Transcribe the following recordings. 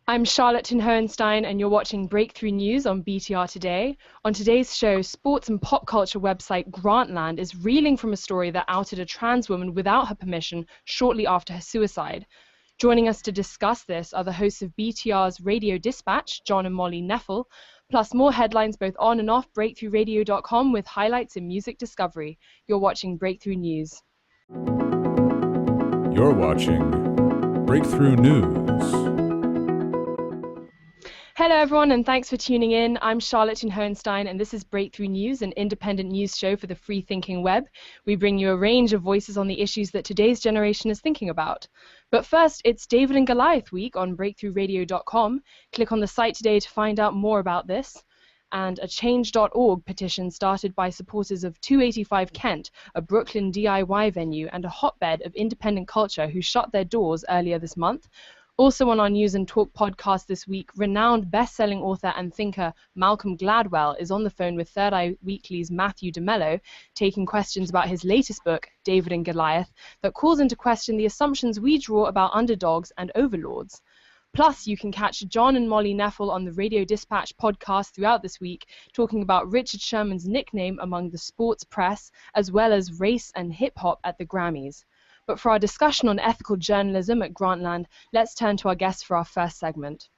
I'm Charlotte Thun-Hohenstein, and you're watching BreakThru News on BTR Today. On today's show, sports and pop culture website Grantland is reeling from a story that outed a trans woman without her permission shortly after her suicide. Joining us to discuss this are the hosts of BTR's Radio Dispatch, John and Molly Knefel, plus more headlines both on and off BreakThruRadio.com with highlights in music discovery. You're watching BreakThru News. You're watching BreakThru News. Hello everyone, and thanks for tuning in. I'm Charlotte Thun-Hohenstein, and this is BreakThru News, an independent news show for the free-thinking web. We bring you a range of voices on the issues that today's generation is thinking about. But first, it's David and Goliath week on BreakThruRadio.com. Click on the site today to find out more about this. And a Change.org petition started by supporters of 285 Kent, a Brooklyn DIY venue and a hotbed of independent culture who shut their doors earlier this month. Also on our News and Talk podcast this week, renowned best-selling author and thinker Malcolm Gladwell is on the phone with Third Eye Weekly's Matthew DeMello, taking questions about his latest book, David and Goliath, that calls into question the assumptions we draw about underdogs and overlords. Plus, you can catch John and Molly Knefel on the Radio Dispatch podcast throughout this week, talking about Richard Sherman's nickname among the sports press, as well as race and hip-hop at the Grammys. But for our discussion on ethical journalism at Grantland, let's turn to our guests for our first segment.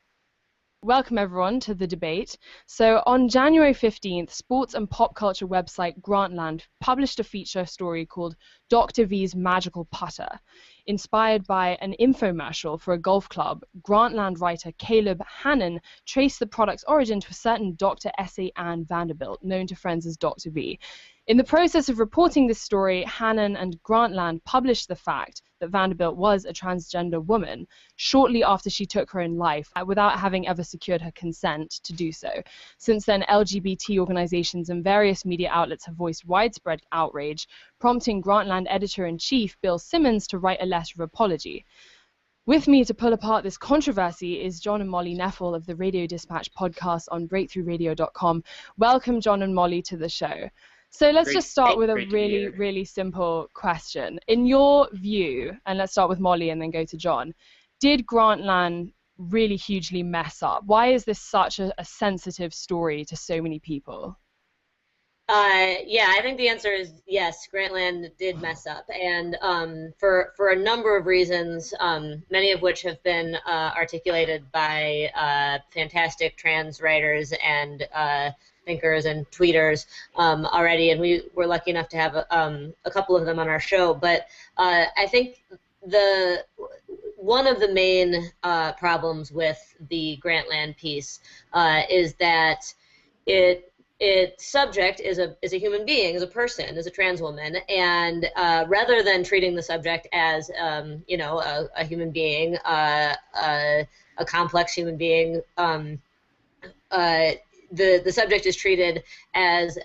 Welcome everyone to the debate. So on January 15th, sports and pop culture website Grantland published a feature story called Dr. V's Magical Putter. Inspired by an infomercial for a golf club, Grantland writer Caleb Hannon traced the product's origin to a certain Dr. S.A. Ann Vanderbilt, known to friends as Dr. V. In the process of reporting this story, Hannon and Grantland published the fact that Vanderbilt was a transgender woman shortly after she took her own life, without having ever secured her consent to do so. Since then, LGBT organizations and various media outlets have voiced widespread outrage, prompting Grantland editor-in-chief Bill Simmons to write a letter of apology. With me to pull apart this controversy is John and Molly Knefel of the Radio Dispatch podcast on BreakThruRadio.com. Welcome, John and Molly, to the show. So let's just start with a really simple question. In your view, and let's start with Molly and then go to John, did Grantland really hugely mess up? Why is this such a sensitive story to so many people? Yeah, I think the answer is yes, Grantland did mess up, and for a number of reasons, many of which have been articulated by fantastic trans writers and thinkers and tweeters already, and we were lucky enough to have a couple of them on our show. But I think one of the main problems with the Grantland piece is that its subject is a human being, is a person, is a trans woman, and rather than treating the subject as a human being, a complex human being, the subject is treated as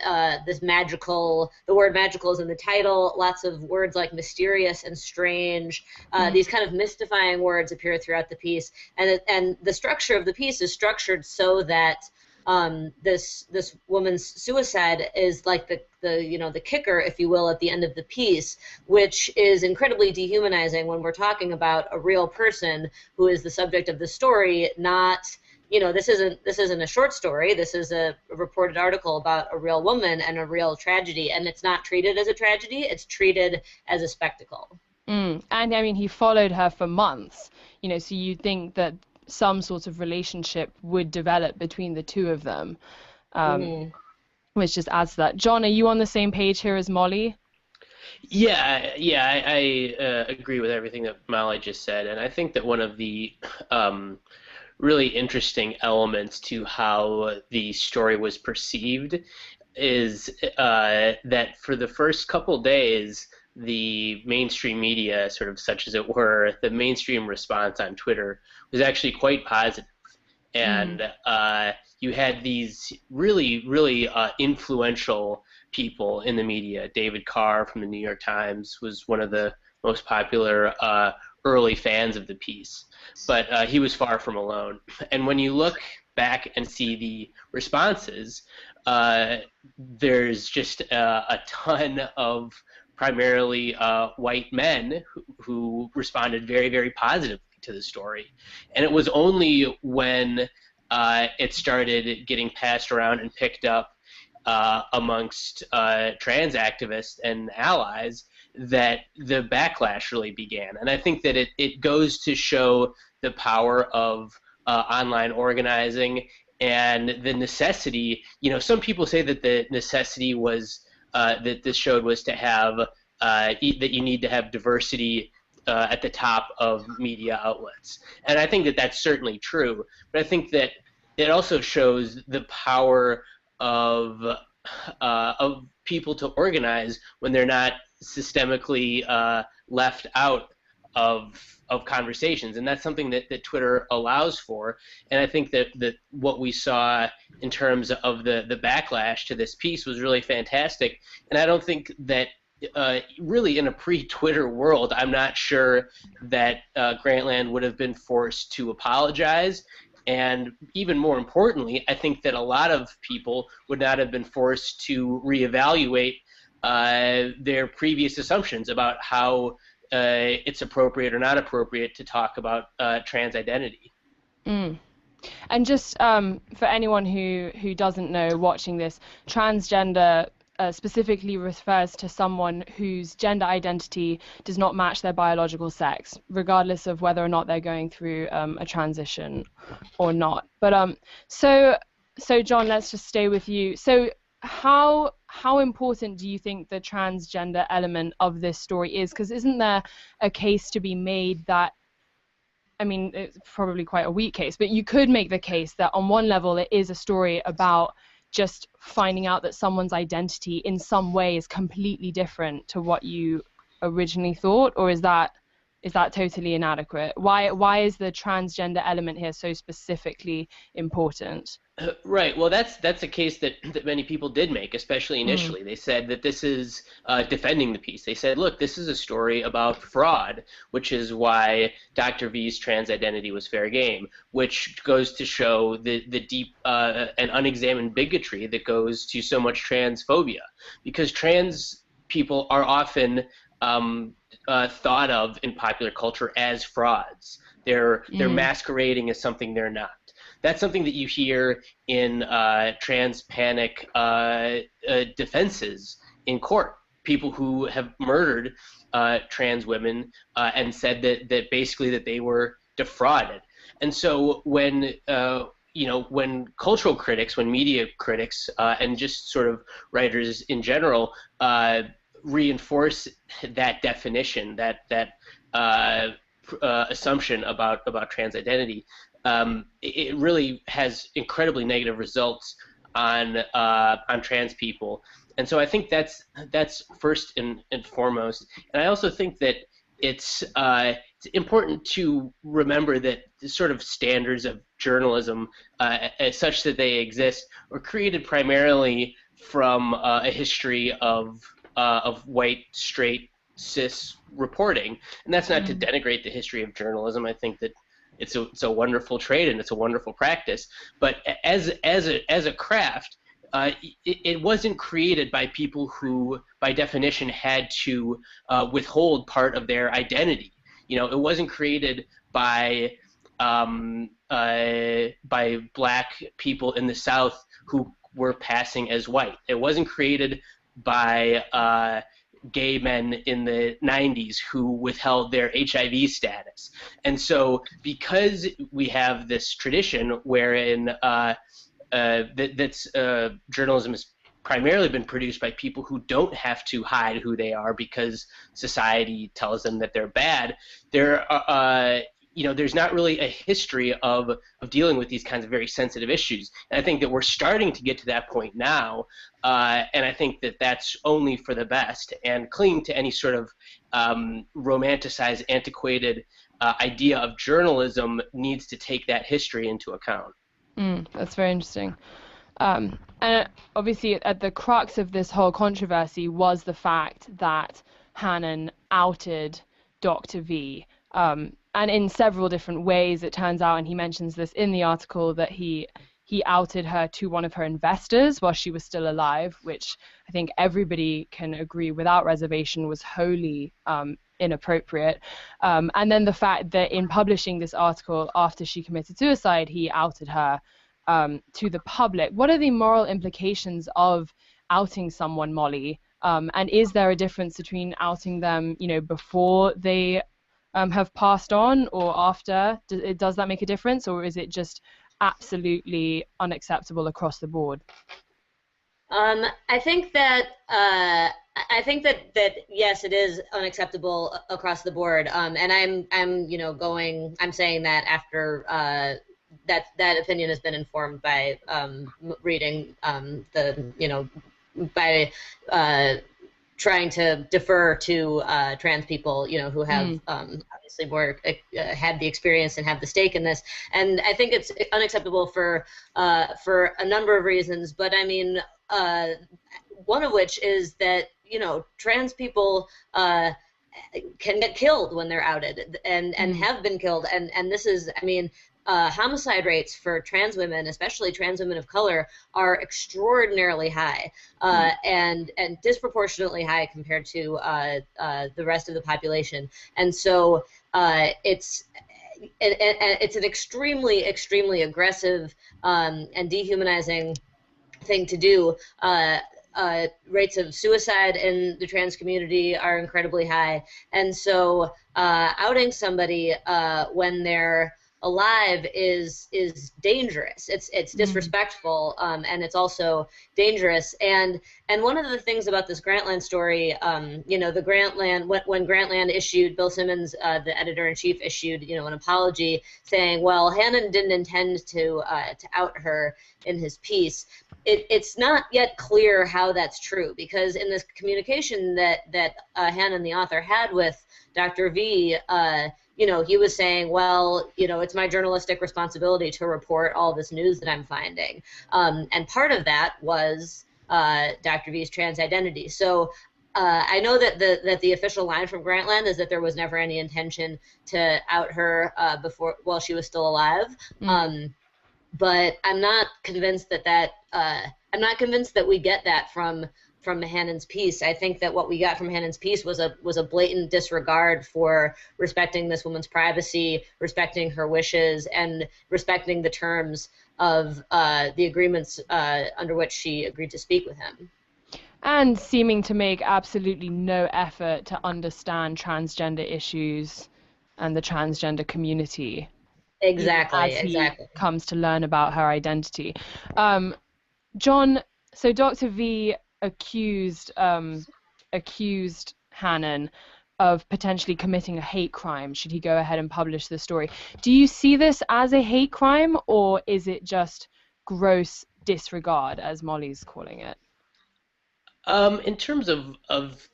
this magical. The word magical is in the title. Lots of words like mysterious and strange. These kind of mystifying words appear throughout the piece, and the structure of the piece is structured so that this woman's suicide is like the kicker, if you will, at the end of the piece, which is incredibly dehumanizing when we're talking about a real person who is the subject of the story. Not, this isn't a short story. This is a reported article about a real woman and a real tragedy, and it's not treated as a tragedy. It's treated as a spectacle. And I mean, he followed her for months. So you'd think that some sort of relationship would develop between the two of them, which just adds to that. John, are you on the same page here as Molly? Yeah, I agree with everything that Molly just said, and I think that one of the really interesting elements to how the story was perceived is that for the first couple days, the mainstream media, sort of such as it were, the mainstream response on Twitter was actually quite positive. And you had these really influential people in the media. David Carr from the New York Times was one of the most popular early fans of the piece. But he was far from alone. And when you look back and see the responses, there's just a ton of primarily white men who responded very, very positively to the story. And it was only when it started getting passed around and picked up amongst trans activists and allies that the backlash really began. And I think that it goes to show the power of online organizing and the necessity. Some people say that the necessity was that this showed was to have that you need to have diversity at the top of media outlets. And I think that that's certainly true. But I think that it also shows the power of people to organize when they're not systemically left out of conversations, and that's something that Twitter allows for. And I think that what we saw in terms of the backlash to this piece was really fantastic. And I don't think that really in a pre-Twitter world, I'm not sure that Grantland would have been forced to apologize. And even more importantly, I think that a lot of people would not have been forced to reevaluate their previous assumptions about how it's appropriate or not appropriate to talk about trans identity. Mm. And just for anyone who doesn't know watching this, transgender specifically refers to someone whose gender identity does not match their biological sex, regardless of whether or not they're going through a transition or not. But so John, let's just stay with you. So how important do you think the transgender element of this story is? Because isn't there a case to be made that, I mean, it's probably quite a weak case, but you could make the case that on one level it is a story about just finding out that someone's identity in some way is completely different to what you originally thought, or is that totally inadequate? Why is the transgender element here so specifically important? Right. Well, that's a case that many people did make, especially initially. They said that this is defending the piece. They said, look, this is a story about fraud, which is why Dr. V's trans identity was fair game, which goes to show the deep and unexamined bigotry that goes to so much transphobia, because trans people are often thought of in popular culture as frauds. They're masquerading as something they're not. That's something that you hear in trans panic defenses in court. People who have murdered trans women and said that basically that they were defrauded. And so when when cultural critics, when media critics, and just sort of writers in general reinforce that definition, that assumption about trans identity, it really has incredibly negative results on trans people. And so I think that's first and foremost. And I also think that it's important to remember that the sort of standards of journalism, as such that they exist, were created primarily from a history of white, straight, cis reporting. And that's not to denigrate the history of journalism. I think that it's a wonderful trade and it's a wonderful practice. But as a craft, it wasn't created by people who, by definition, had to withhold part of their identity. It wasn't created by black people in the South who were passing as white. It wasn't created by gay men in the 90s who withheld their HIV status. And so because we have this tradition wherein journalism has primarily been produced by people who don't have to hide who they are because society tells them that they're bad, there's not really a history of dealing with these kinds of very sensitive issues. And I think that we're starting to get to that point now, and I think that that's only for the best. And clinging to any sort of romanticized, antiquated idea of journalism needs to take that history into account. That's very interesting. And obviously at the crux of this whole controversy was the fact that Hannon outed Dr. V. And in several different ways, it turns out, and he mentions this in the article, that he outed her to one of her investors while she was still alive, which I think everybody can agree without reservation was wholly inappropriate. And then the fact that in publishing this article after she committed suicide, he outed her to the public. What are the moral implications of outing someone, Molly? And is there a difference between outing them, before they have passed on or after? Does that make a difference, or is it just absolutely unacceptable across the board? I think that yes, it is unacceptable across the board. And I'm saying that after that opinion has been informed by reading by trying to defer to trans people, who have obviously more had the experience and have the stake in this. And I think it's unacceptable for a number of reasons. But I mean, one of which is that trans people can get killed when they're outed, and have been killed. And this is, I mean, homicide rates for trans women, especially trans women of color, are extraordinarily high, and disproportionately high compared to the rest of the population. And so it's an extremely, extremely aggressive and dehumanizing thing to do. Rates of suicide in the trans community are incredibly high, and so outing somebody when they're alive is dangerous. It's disrespectful, and it's also dangerous. And one of the things about this Grantland story, the Grantland, when Grantland issued, Bill Simmons, the editor-in-chief, issued an apology saying, well, Hannon didn't intend to out her in his piece. It's not yet clear how that's true, because in this communication that Hannon, the author, had with Dr. V, he was saying, well, it's my journalistic responsibility to report all this news that I'm finding. And part of that was Dr. V's trans identity. So I know that the official line from Grantland is that there was never any intention to out her while she was still alive. But I'm not convinced that we get that from Hannon's piece. I think that what we got from Hannon's piece was a blatant disregard for respecting this woman's privacy, respecting her wishes, and respecting the terms of the agreements under which she agreed to speak with him. And seeming to make absolutely no effort to understand transgender issues and the transgender community. Exactly. He comes to learn about her identity. John, so Dr. V accused Hannon of potentially committing a hate crime should he go ahead and publish the story. Do you see this as a hate crime, or is it just gross disregard, as Molly's calling it? In terms of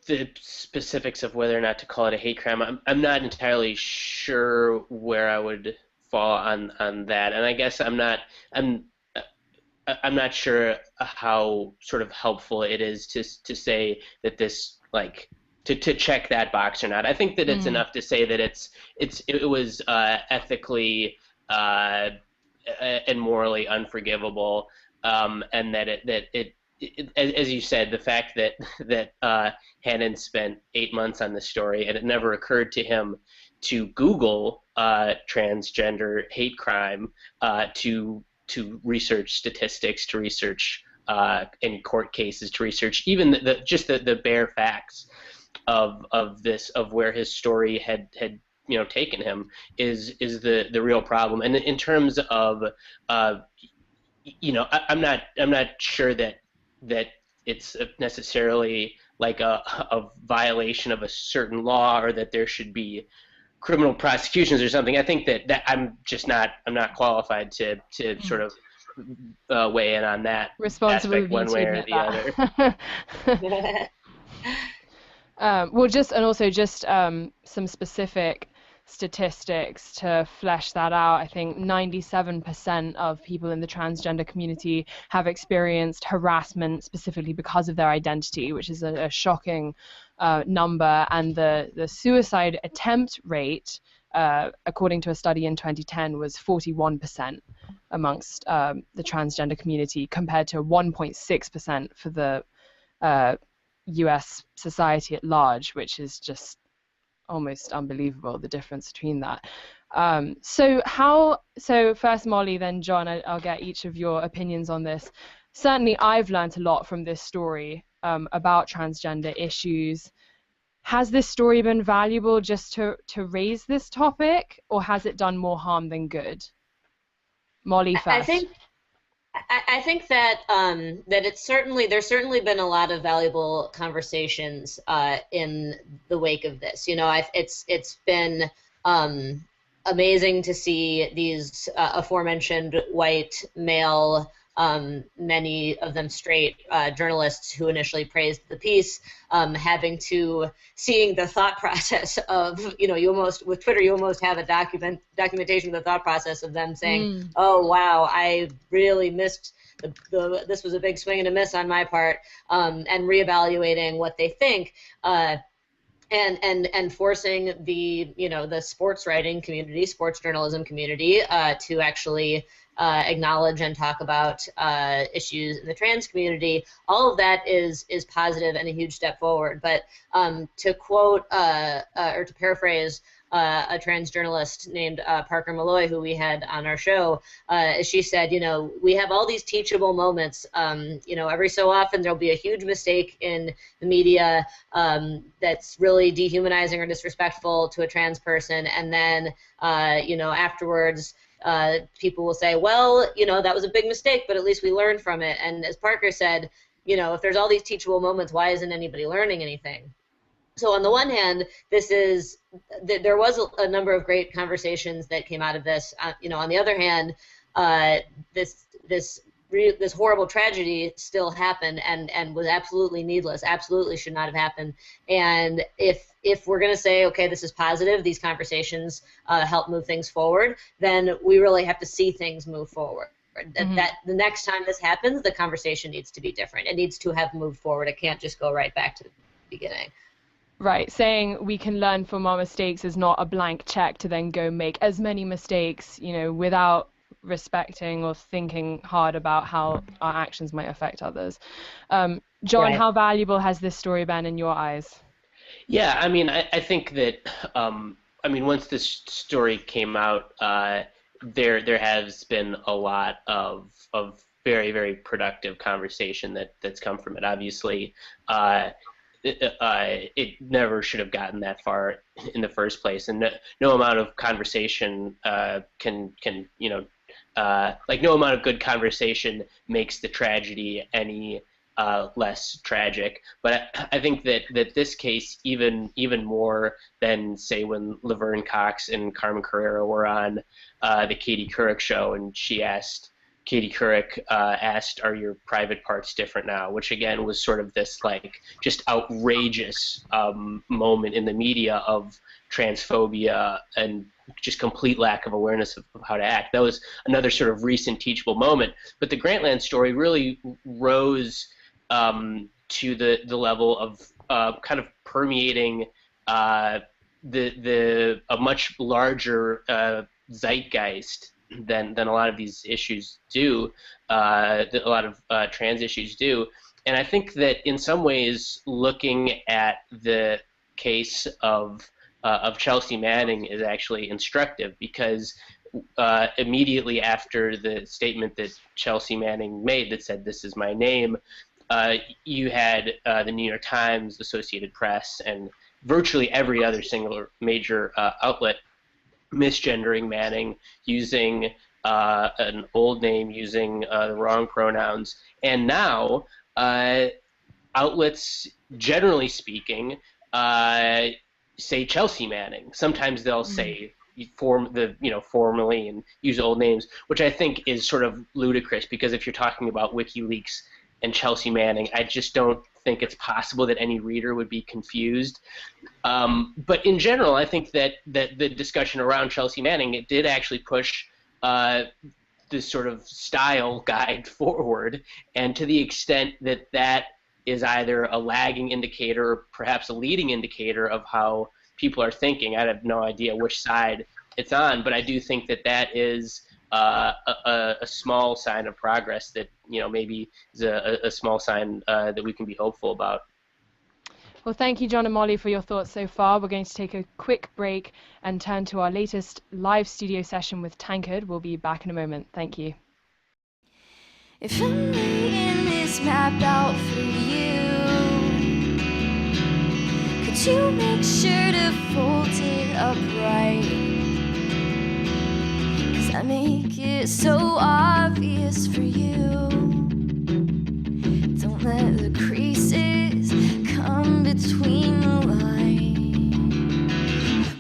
the specifics of whether or not to call it a hate crime, I'm not entirely sure where I would fall on that, and I guess I'm not sure how sort of helpful it is to say that this, like, to check that box or not. I think that it's enough to say that it was ethically and morally unforgivable, and that it as you said, the fact that Hannon spent 8 months on this story and it never occurred to him to Google transgender hate crime, to research statistics, to research any court cases, to research even the bare facts of this, of where his story had taken him, is the real problem. And in terms of I'm not sure that it's necessarily like a violation of a certain law, or that there should be criminal prosecutions or something. I think that I'm not qualified to sort of weigh in on that aspect one way or the other. Well, just some specific statistics to flesh that out. I think 97% of people in the transgender community have experienced harassment specifically because of their identity, which is a shocking number. And the suicide attempt rate, according to a study in 2010, was 41% amongst the transgender community, compared to 1.6% for the US society at large, which is just almost unbelievable, the difference between that. So first Molly, then John, I'll get each of your opinions on this. Certainly I've learned a lot from this story about transgender issues. Has this story been valuable just to raise this topic, or has it done more harm than good? Molly first. I think that there's certainly been a lot of valuable conversations in the wake of this. It's been amazing to see these aforementioned white male, many of them straight journalists who initially praised the piece, seeing the thought process of, with Twitter you almost have a documentation of the thought process of them saying, oh wow, I really missed this was a big swing and a miss on my part, and reevaluating what they think. And forcing the sports writing community, sports journalism community, to actually acknowledge and talk about issues in the trans community. All of that is positive and a huge step forward. But to quote or to paraphrase a trans journalist named Parker Malloy, who we had on our show, she said, we have all these teachable moments. Every so often there'll be a huge mistake in the media that's really dehumanizing or disrespectful to a trans person, and then, afterwards, people will say, well, that was a big mistake, but at least we learned from it. And as Parker said, if there's all these teachable moments, why isn't anybody learning anything? So on the one hand, there was a number of great conversations that came out of this. On the other hand, this horrible tragedy still happened and was absolutely needless, absolutely should not have happened. And if we're going to say, okay, this is positive, these conversations help move things forward, then we really have to see things move forward. That the next time this happens, the conversation needs to be different. It needs to have moved forward. It can't just go right back to the beginning. Right, saying we can learn from our mistakes is not a blank check to then go make as many mistakes, without respecting or thinking hard about how our actions might affect others. John, right. How valuable has this story been in your eyes? Yeah, I think that, once this story came out, there has been a lot of very, very productive conversation that's come from it. Obviously, it never should have gotten that far in the first place, and no amount of conversation no amount of good conversation makes the tragedy any less tragic. But I think that this case, even more than, say, when Laverne Cox and Carmen Carrera were on the Katie Couric show, and Katie Couric asked, "Are your private parts different now?" Which again was sort of this just outrageous moment in the media of transphobia and just complete lack of awareness of how to act. That was another sort of recent teachable moment. But the Grantland story really rose to the level of kind of permeating a much larger zeitgeist than a lot of these issues do, a lot of trans issues do. And I think that in some ways, looking at the case of Chelsea Manning is actually instructive, because immediately after the statement that Chelsea Manning made that said, "This is my name," you had the New York Times, Associated Press, and virtually every other single major outlet misgendering Manning, using an old name, using the wrong pronouns. And now outlets, generally speaking, say Chelsea Manning. Sometimes they'll say formally and use old names, which I think is sort of ludicrous, because if you're talking about WikiLeaks and Chelsea Manning, I just don't think it's possible that any reader would be confused. But in general, I think that the discussion around Chelsea Manning, it did actually push this sort of style guide forward, and to the extent that is either a lagging indicator or perhaps a leading indicator of how people are thinking. I have no idea which side it's on, but I do think that is a small sign of progress that maybe is a small sign that we can be hopeful about. Well, thank you, John and Molly, for your thoughts so far. We're going to take a quick break and turn to our latest live studio session with Tankard. We'll be back in a moment. Thank you. If I'm laying this map out for you, could you make sure to fold it upright? 'Cause I make it so obvious for you. Don't let the creases come between the lines.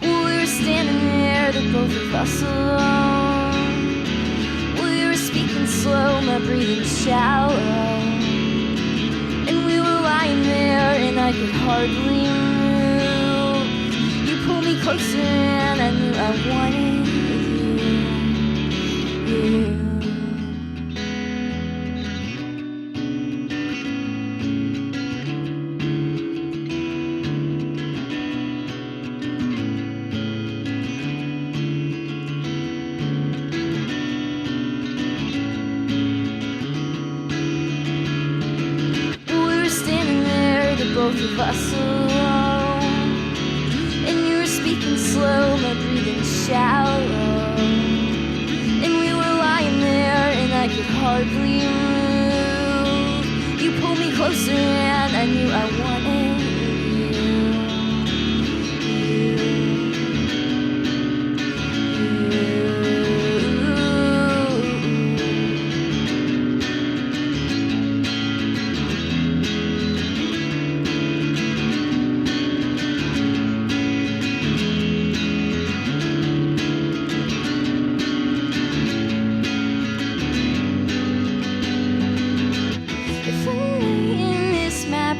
We were standing there, the both of us alone. We were speaking slow, my breathing shallow. And we were lying there and I could hardly move. You pulled me closer and I knew I wanted you. Both of us alone, and you were speaking slow, my breathing shallow, and we were lying there and I could hardly move. You pulled me closer and I knew I wanted you.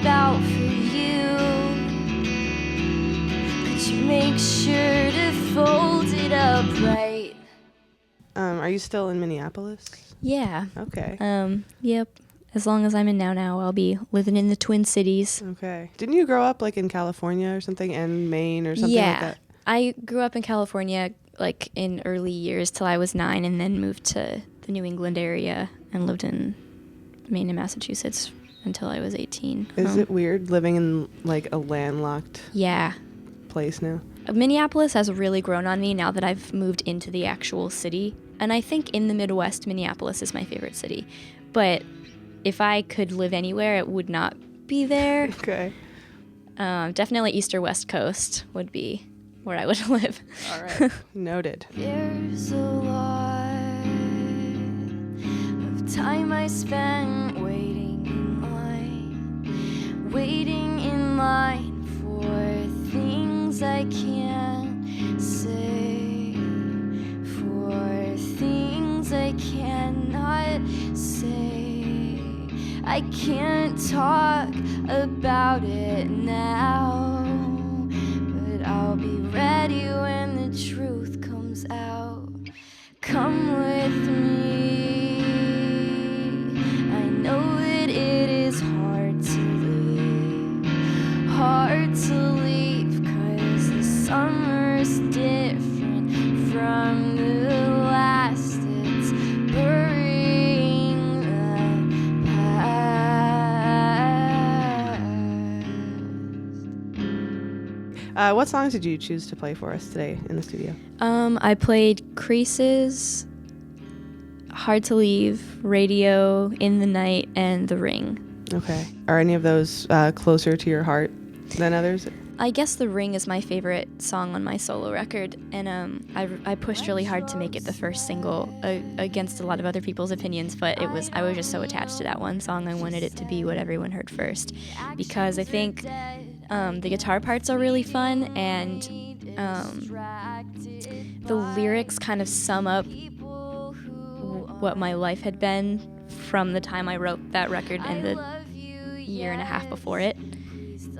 Out for you, could you make sure to fold it up right? Are you still in Minneapolis? Yeah. Okay. Yep. As long as I'm in now, I'll be living in the Twin Cities. Okay. Didn't you grow up like in California or something, and Maine or something like that? I grew up in California like in early years till I was 9, and then moved to the New England area and lived in Maine and Massachusetts until I was 18. Is it weird living in like a landlocked place now? Minneapolis has really grown on me now that I've moved into the actual city. And I think in the Midwest, Minneapolis is my favorite city. But if I could live anywhere, it would not be there. Okay. Definitely East or West Coast would be where I would live. All right. Noted. There's a lot of time I spent waiting in line for things I can't say, for things I cannot say. I can't talk about it now, but I'll be ready when the truth comes out. Come with me. I know that it is hard to leave, 'cause the summer's different from the last. It's burying the past. What songs did you choose to play for us today in the studio? I played Creases, Hard to Leave, Radio, In the Night, and The Ring. Okay. Are any of those closer to your heart than others? I guess The Ring is my favorite song on my solo record, and I pushed really hard to make it the first single against a lot of other people's opinions, but I was just so attached to that one song. I wanted it to be what everyone heard first, because I think the guitar parts are really fun, and the lyrics kind of sum up what my life had been from the time I wrote that record and the year and a half before it.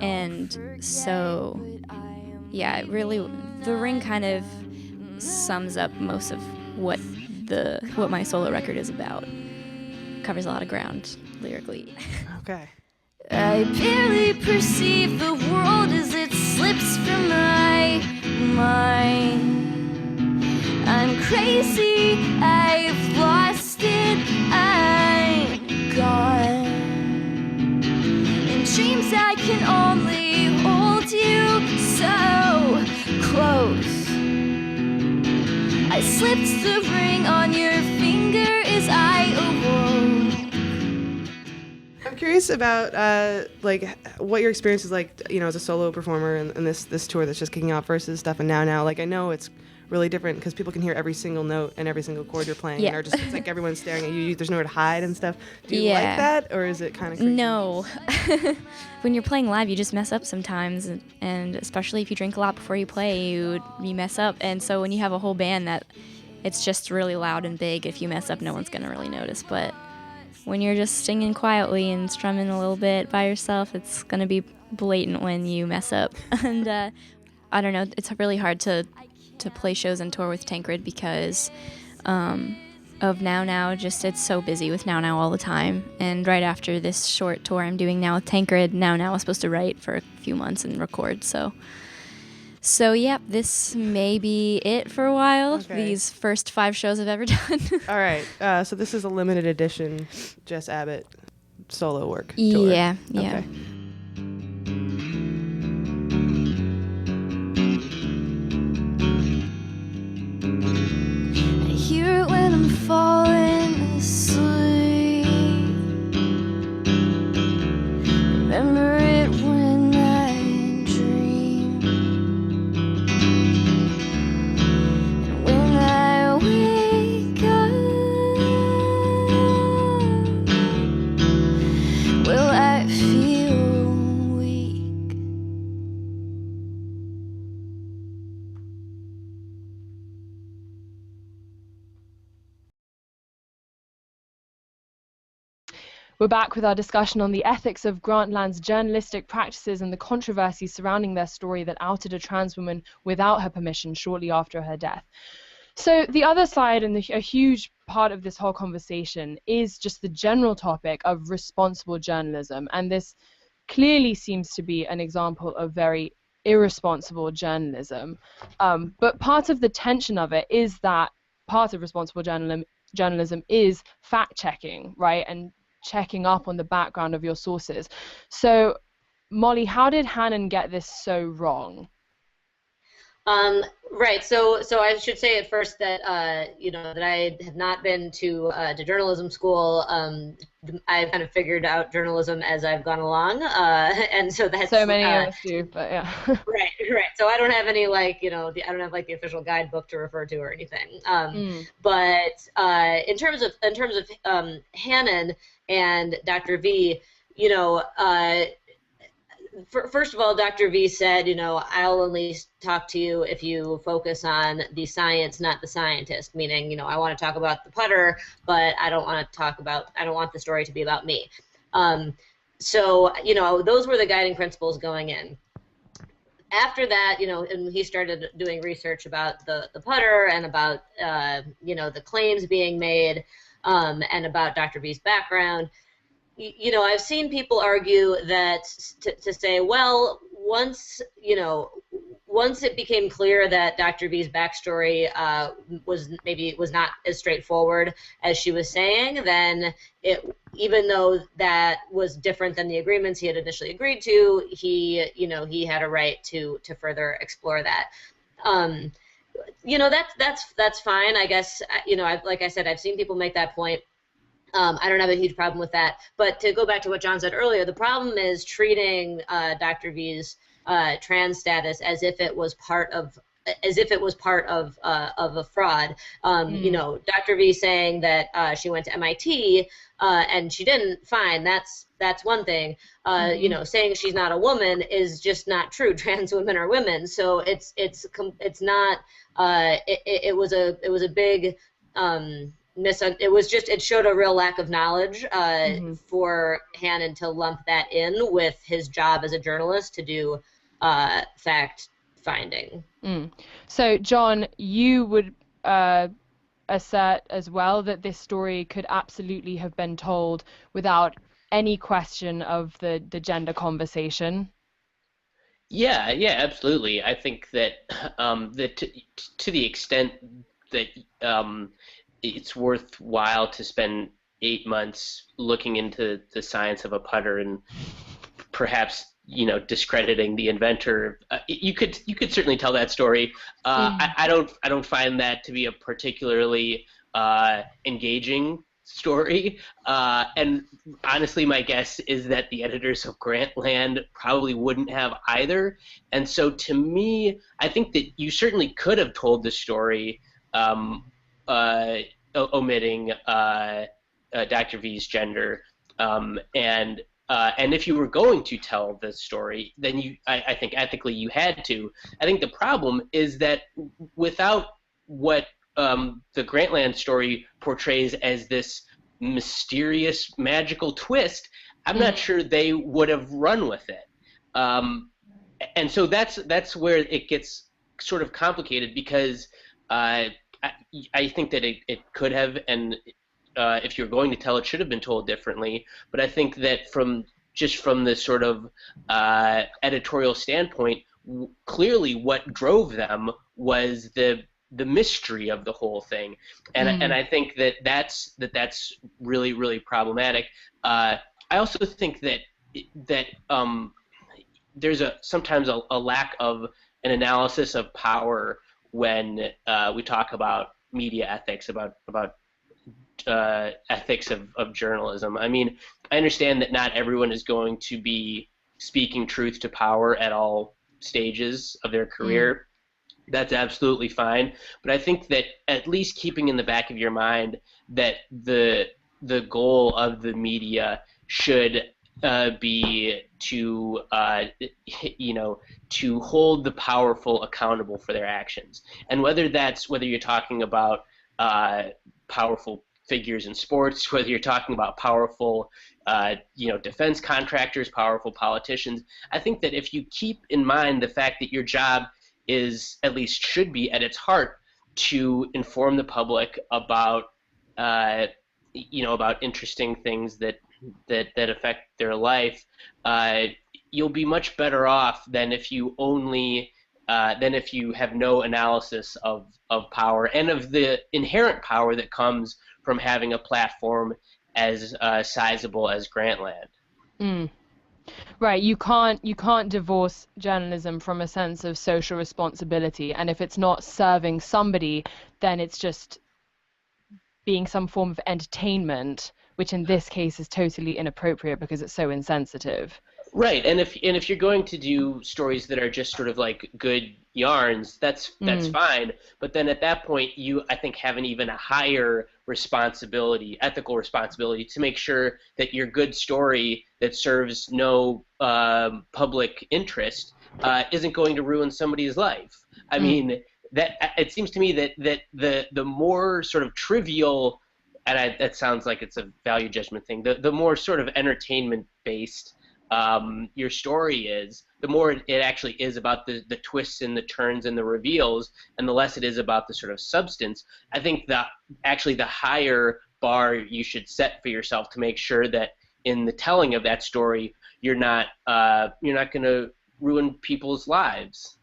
And so, yeah, really, The Ring kind of sums up most of what my solo record is about. Covers a lot of ground lyrically. Okay. I barely perceive the world as it slips from my mind. I'm crazy, I've lost it, I'm gone. In dreams I can only slipped the ring on your finger as I awoke. I'm curious about like what your experience is like, you know, as a solo performer in this tour that's just kicking off versus stuff and now. Like I know it's really different because people can hear every single note and every single chord you're playing, Yeah. or just it's like everyone's staring at you. There's nowhere to hide and stuff. Do you Yeah. like that, or is it kind of crazy? No. When you're playing live, you just mess up sometimes, and especially if you drink a lot before you play, you mess up. And so when you have a whole band that it's just really loud and big, if you mess up, no one's gonna really notice. But when you're just singing quietly and strumming a little bit by yourself, it's gonna be blatant when you mess up. And I don't know, it's really hard to play shows and tour with Tancred because of Now, just it's so busy with Now all the time. And right after this short tour I'm doing now with Tancred, Now was supposed to write for a few months and record. So yeah, this may be it for a while. Okay. These first 5 shows I've ever done. All right, so this is a limited edition Jess Abbott solo work tour. Yeah. Okay. I hear it when I'm falling asleep. Remember it when I dream. And when I wake up, will I feel weak? We're back with our discussion on the ethics of Grantland's journalistic practices and the controversy surrounding their story that outed a trans woman without her permission shortly after her death. So the other side, and a huge part of this whole conversation, is just the general topic of responsible journalism. And this clearly seems to be an example of very irresponsible journalism. But part of the tension of it is that part of responsible journalism is fact-checking, right? And checking up on the background of your sources. So, Molly, how did Hannon get this so wrong? Right. So I should say at first that that I have not been to journalism school. I've kind of figured out journalism as I've gone along, and so that's so many of us do. But yeah. Right. So I don't have any I don't have the official guidebook to refer to or anything. But in terms of Hannon and Dr. V, first of all, Dr. V said, I'll only talk to you if you focus on the science, not the scientist, meaning, I want to talk about the putter, but I don't want the story to be about me. So, those were the guiding principles going in. After that, and he started doing research about the putter and about, the claims being made and about Dr. V's background. I've seen people argue that to say, well, once it became clear that Dr. V's backstory was not as straightforward as she was saying, then even though that was different than the agreements he had initially agreed to, he had a right to further explore that. That's fine, I guess. Like I said, I've seen people make that point. I don't have a huge problem with that. But to go back to what John said earlier, the problem is treating Dr. V's trans status as if it was part of a fraud. Dr. V saying that she went to MIT and she didn't. Fine, that's one thing. Saying she's not a woman is just not true. Trans women are women. So it's not. It was a big. It showed a real lack of knowledge for Hannon to lump that in with his job as a journalist to do fact finding. So, John, you would assert as well that this story could absolutely have been told without any question of the gender conversation? Yeah, absolutely. I think that to the extent that it's worthwhile to spend 8 months looking into the science of a putter and perhaps discrediting the inventor. You could certainly tell that story. I don't find that to be a particularly engaging story. And honestly, my guess is that the editors of Grantland probably wouldn't have either. And so to me, I think that you certainly could have told the story omitting Dr. V's gender. And if you were going to tell the story, then I think ethically you had to. I think the problem is that without what the Grantland story portrays as this mysterious, magical twist, I'm not sure they would have run with it. And so that's where it gets sort of complicated, because I think that it could have, and if you're going to tell it, should have been told differently. But I think that from the sort of editorial standpoint, clearly what drove them was the mystery of the whole thing, and I think that's really, really problematic. I also think that there's sometimes a lack of an analysis of power when we talk about media ethics, about ethics of journalism. I mean, I understand that not everyone is going to be speaking truth to power at all stages of their career. That's absolutely fine. But I think that at least keeping in the back of your mind that the goal of the media should be to to hold the powerful accountable for their actions. And whether you're talking about powerful figures in sports, whether you're talking about powerful defense contractors, powerful politicians, I think that if you keep in mind the fact that your job is, at least should be at its heart, to inform the public about about interesting things that affect their life, you'll be much better off than if you have no analysis of power and of the inherent power that comes from having a platform as sizable as Grantland. Right, you can't divorce journalism from a sense of social responsibility, and if it's not serving somebody, then it's just being some form of entertainment, which in this case is totally inappropriate because it's so insensitive. Right, and if you're going to do stories that are just sort of like good yarns, that's fine. But then at that point, you, I think, have an even higher responsibility, ethical responsibility, to make sure that your good story that serves no public interest isn't going to ruin somebody's life. I mean, that it seems to me that the more sort of trivial, and that sounds like it's a value judgment thing, the more sort of entertainment based your story is, the more it actually is about the twists and the turns and the reveals, and the less it is about the sort of substance. I think that actually the higher bar you should set for yourself to make sure that in the telling of that story, you're not going to ruin people's lives.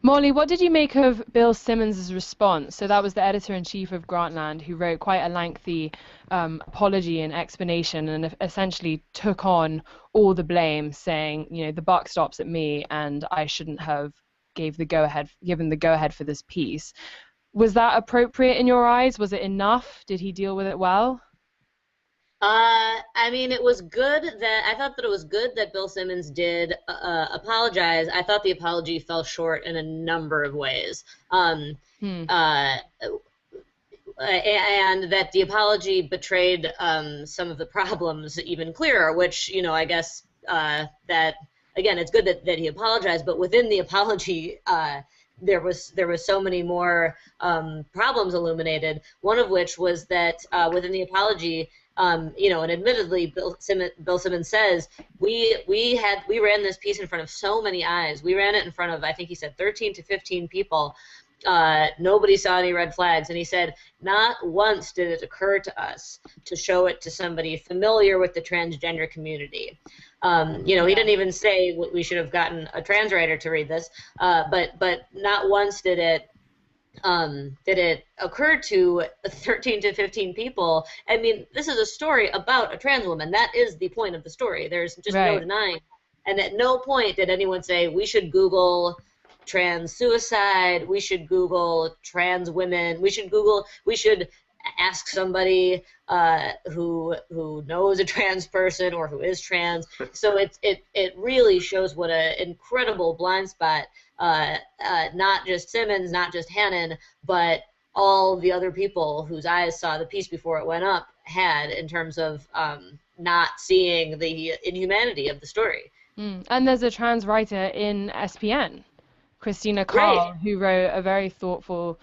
Molly, what did you make of Bill Simmons' response? So that was the editor-in-chief of Grantland, who wrote quite a lengthy apology and explanation, and essentially took on all the blame, saying, the buck stops at me, and I shouldn't have given the go-ahead for this piece. Was that appropriate in your eyes? Was it enough? Did he deal with it well? I mean, it was good I thought that it was good that Bill Simmons did apologize. I thought the apology fell short in a number of ways. And that the apology betrayed some of the problems even clearer, which, I guess that, again, it's good that he apologized, but within the apology, there was so many more problems illuminated, one of which was that within the apology, and admittedly, Bill Simmons says, we ran this piece in front of so many eyes. We ran it in front of, I think he said, 13 to 15 people. Nobody saw any red flags. And he said, not once did it occur to us to show it to somebody familiar with the transgender community. He didn't even say we should have gotten a trans writer to read this, but not once did it occur to 13 to 15 people. I mean, this is a story about a trans woman. That is the point of the story. There's just no denying. And at no point did anyone say, we should Google trans suicide, we should Google trans women, we should ask somebody who knows a trans person or who is trans. So it really shows what an incredible blind spot not just Simmons, not just Hannon, but all the other people whose eyes saw the piece before it went up had in terms of not seeing the inhumanity of the story. And there's a trans writer in SPN, Christina Carl, who wrote a very thoughtful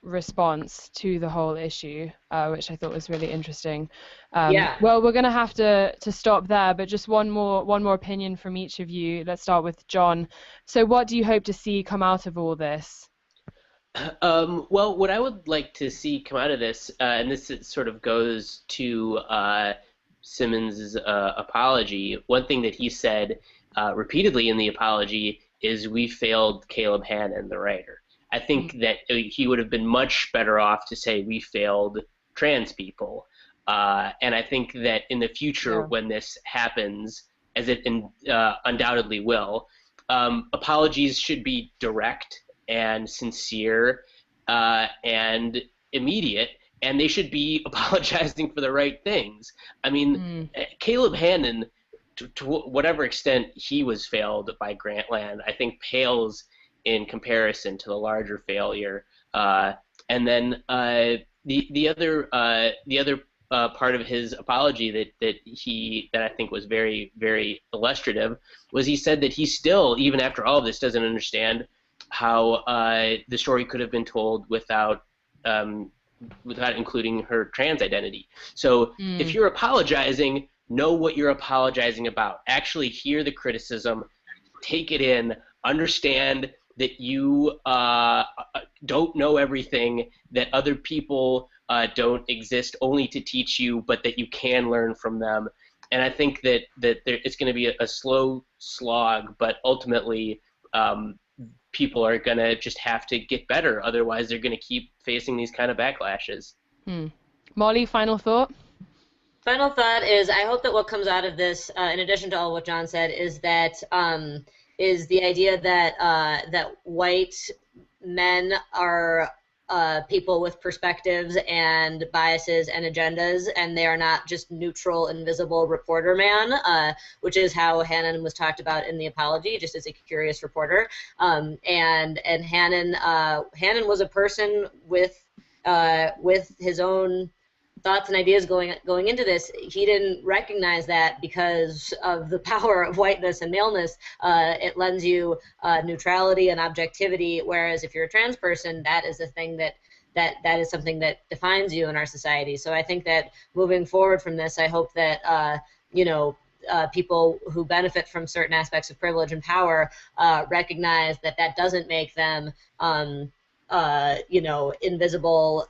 response to the whole issue, which I thought was really interesting. Well, we're going to have to stop there, but just one more opinion from each of you. Let's start with John. So what do you hope to see come out of all this? Well, what I would like to see come out of this, and this sort of goes to Simmons' apology, one thing that he said repeatedly in the apology is, we failed Caleb Hannon, the writer. I think that he would have been much better off to say, we failed trans people. And I think that in the future, when this happens, as it undoubtedly will, apologies should be direct and sincere and immediate, and they should be apologizing for the right things. I mean, Caleb Hannon, to whatever extent he was failed by Grantland, I think pales in comparison to the larger failure. And then the other part of his apology that I think was very, very illustrative was, he said that he still, even after all of this, doesn't understand how the story could have been told without including her trans identity. So if you're apologizing, know what you're apologizing about. Actually hear the criticism, take it in, understand that you don't know everything, that other people don't exist only to teach you, but that you can learn from them. And I think that it's going to be a slow slog, but ultimately people are going to just have to get better. Otherwise, they're going to keep facing these kind of backlashes. Molly, final thought? Final thought is, I hope that what comes out of this, in addition to all what John said, is that is the idea that that white men are people with perspectives and biases and agendas, and they are not just neutral, invisible reporter man, which is how Hannon was talked about in the apology, just as a curious reporter. And Hannon was a person with his own thoughts and ideas going into this. He didn't recognize that because of the power of whiteness and maleness. It lends you neutrality and objectivity, whereas if you're a trans person, that is a thing that is something that defines you in our society. So I think that moving forward from this, I hope that people who benefit from certain aspects of privilege and power recognize that doesn't make them invisible,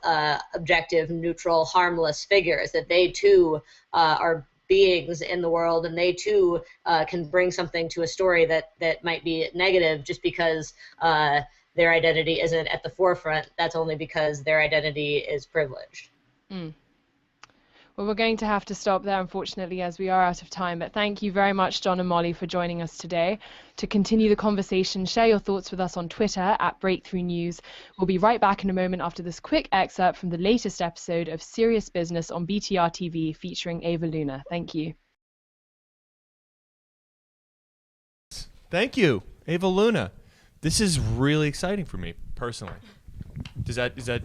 objective, neutral, harmless figures, that they too are beings in the world, and they too can bring something to a story that might be negative just because their identity isn't at the forefront. That's only because their identity is privileged. Well, we're going to have to stop there, unfortunately, as we are out of time. But thank you very much, John and Molly, for joining us today. To continue the conversation, share your thoughts with us on Twitter @BreakThru News. We'll be right back in a moment after this quick excerpt from the latest episode of Serious Business on BTRtv featuring Ava Luna. Thank you. Thank you, Ava Luna. This is really exciting for me personally. Is that a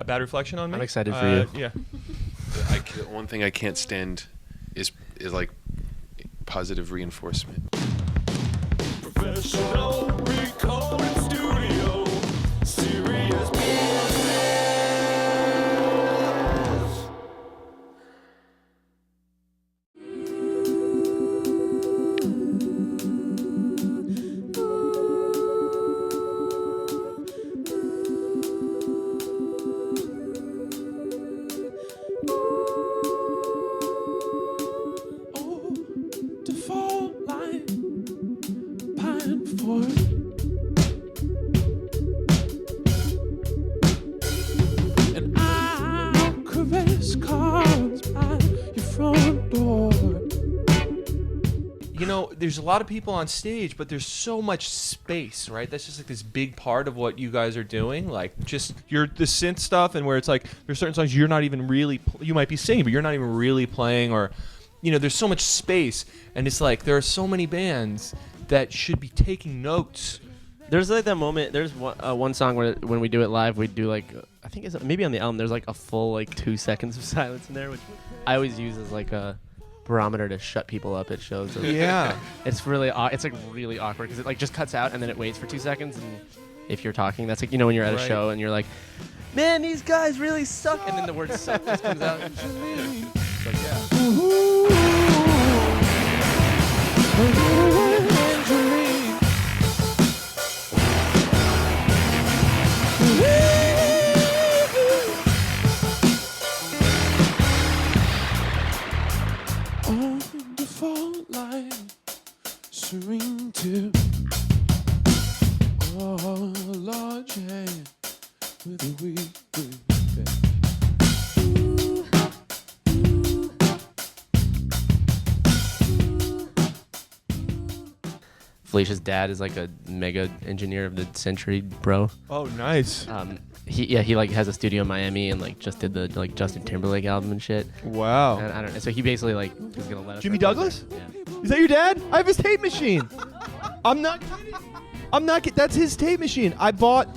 bad reflection on me? I'm excited for you. Yeah. One thing I can't stand is like positive reinforcement. Professional recording studio, serious business. there's a lot of people on stage, but there's so much space, right? That's just like this big part of what you guys are doing. Like just the synth stuff, and where it's like there's certain songs you're not even really, you might be singing, but you're not even really playing, or, there's so much space, and it's like there are so many bands that should be taking notes. There's like that moment. There's one song where when we do it live, we do like I think it's maybe on the album. There's like a full like 2 seconds of silence in there, which I always use as like a barometer to shut people up at shows. Yeah, it's really it's like really awkward because it like just cuts out and then it waits for 2 seconds. And if you're talking, that's like when you're at a show and you're like, man, these guys really suck, and then the word suck just comes out. So, On the fault line, serene to a large hand with a weak Felicia's dad is like a mega engineer of the century, bro. Oh, nice. He like has a studio in Miami and like just did the like Justin Timberlake album and shit. Wow. And I don't know. So he basically like is gonna let us. Jimmy Douglas? Yeah. Is that your dad? I have his tape machine. I'm not kidding. That's his tape machine. I bought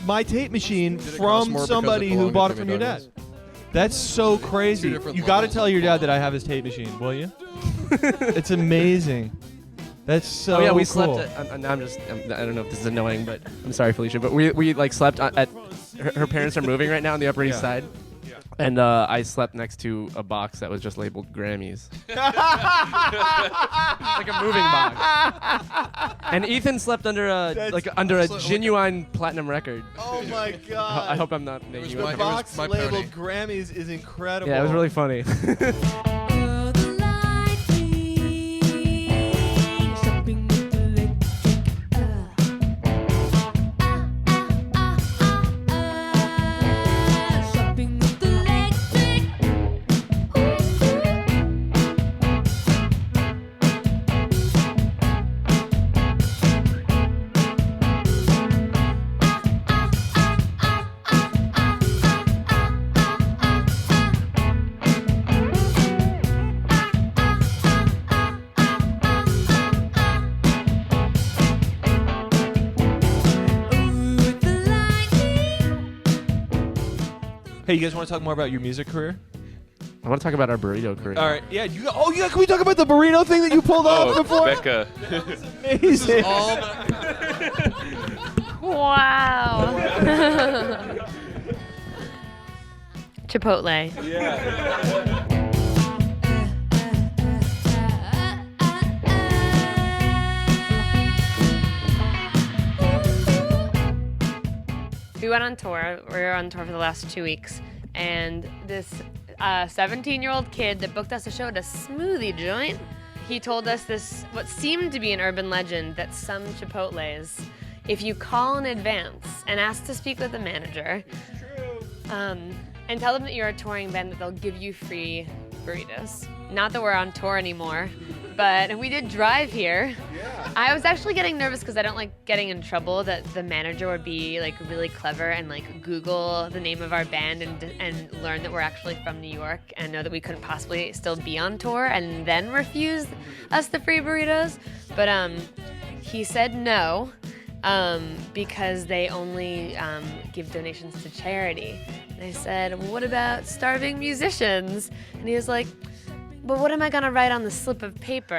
my tape machine from somebody who bought it from your dad. That's so crazy. You got to tell your dad that I have his tape machine, will you? It's amazing. That's so cool. Oh yeah, we slept at, I don't know if this is annoying, but I'm sorry, Felicia, but we like slept at, her parents are moving right now on the Upper East Side. Yeah. And I slept next to a box that was just labeled Grammys. Like a moving box. And Ethan slept under a genuine platinum record. Oh my god. I hope I'm not making you The box labeled Grammys is incredible. Yeah, it was really funny. Hey, you guys want to talk more about your music career? I want to talk about our burrito career. All right, yeah. Can we talk about the burrito thing that you pulled off before? Becca. That was amazing. Wow. Chipotle. Yeah. We went on tour. We were on tour for the last 2 weeks, and this 17-year-old kid that booked us a show at a smoothie joint, he told us this, what seemed to be an urban legend, that some Chipotles, if you call in advance and ask to speak with the manager, and tell them that you're a touring band, that they'll give you free burritos. Not that we're on tour anymore, but we did drive here. Yeah. I was actually getting nervous because I don't like getting in trouble, that the manager would be like really clever and like Google the name of our band and learn that we're actually from New York and know that we couldn't possibly still be on tour and then refuse us the free burritos. But he said no, because they only give donations to charity. And I said, well, what about starving musicians? And he was like, but what am I gonna write on the slip of paper?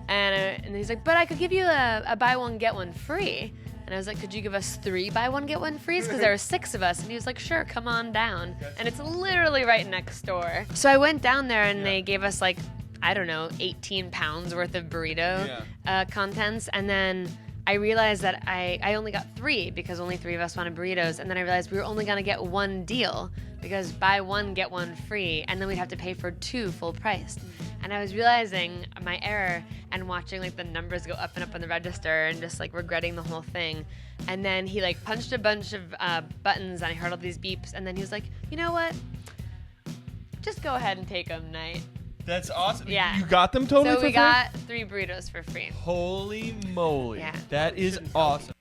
and he's like, but I could give you a buy one, get one free. And I was like, could you give us 3 buy one, get one frees? Because there were 6 of us. And he was like, sure, come on down. And it's literally right next door. So I went down there and they gave us like, I don't know, 18 pounds worth of burrito contents. And then I realized that I only got 3 because only 3 of us wanted burritos. And then I realized we were only gonna get 1 deal because buy 1, get 1 free. And then we'd have to pay for 2 full priced. And I was realizing my error and watching like the numbers go up and up on the register and just like regretting the whole thing. And then he like punched a bunch of buttons and I heard all these beeps. And then he was like, you know what? Just go ahead and take them, Knight. That's awesome. Yeah. You got them totally So for free? we got 3 burritos for free. Holy moly. Yeah. That is awesome.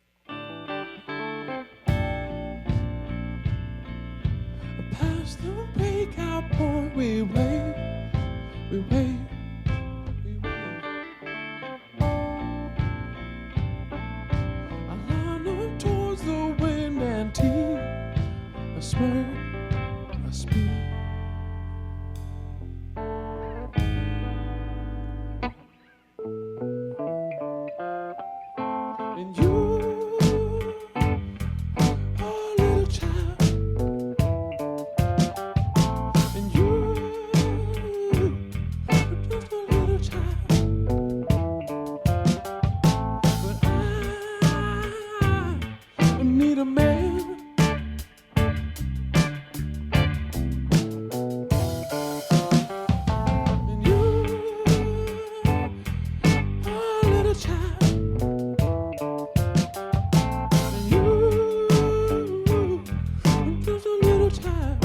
Past the breakout point, we wait, we wait, we wait. I line up towards the wind and tea. I smirk, I speak. And you, oh little child. And you, just a little child. But I need a man. And you, oh little child. And you, just a little child.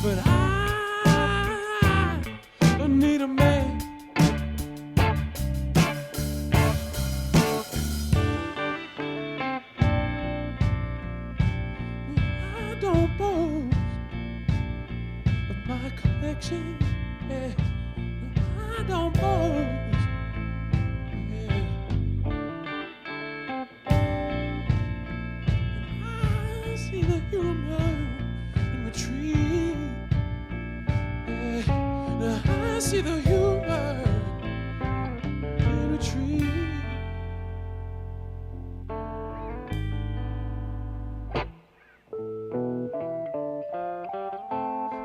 But I need a man. I don't boast of my collection. Yeah. I don't boast. Yeah. I see the humor in the tree. Yeah. Now I see the humor in the tree.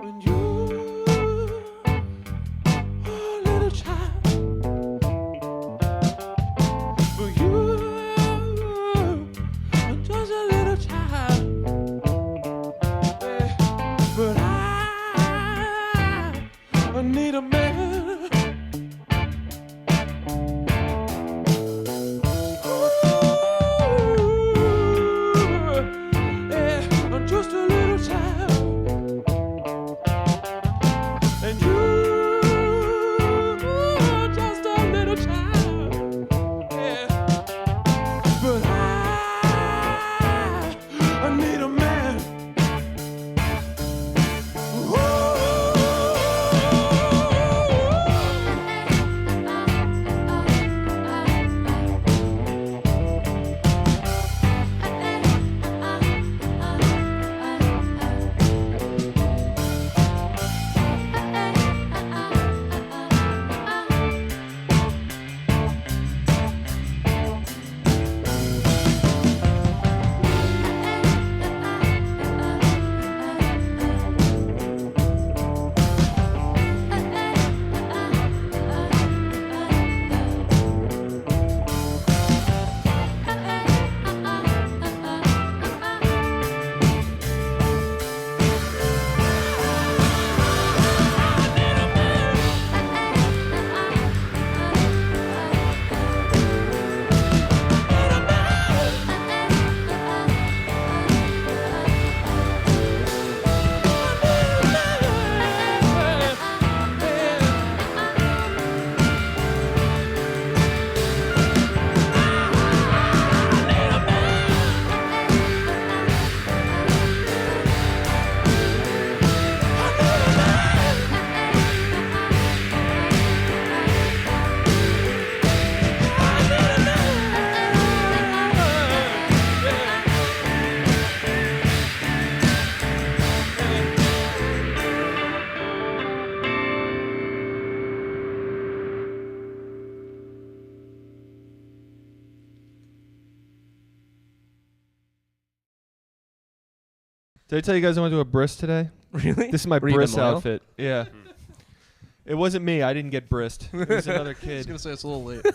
When you, oh little child, for you, I'm just a little child. Yeah. But I need a man. Ooh, yeah, I'm just a little child. And you, just a little child. Yeah. But I need a man. Did I tell you guys I went to a bris today? Really? This is my Were you bris DeMello? outfit. Yeah. It wasn't me. I didn't get brist. It was another I was kid. gonna say it's a little late.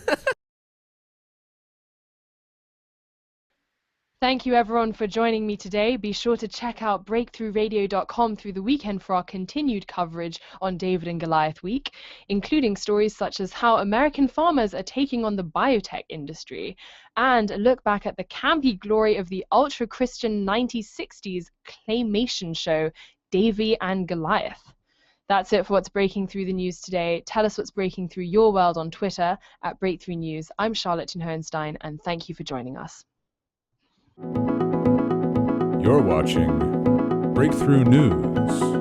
Thank you everyone for joining me today. Be sure to check out BreakThruRadio.com through the weekend for our continued coverage on David and Goliath Week, including stories such as how American farmers are taking on the biotech industry, and a look back at the campy glory of the ultra-Christian 1960s claymation show, Davy and Goliath. That's it for what's breaking through the news today. Tell us what's breaking through your world on Twitter at BreakThru News. I'm Charlotte Thun-Hohenstein, and thank you for joining us. You're watching BreakThru News.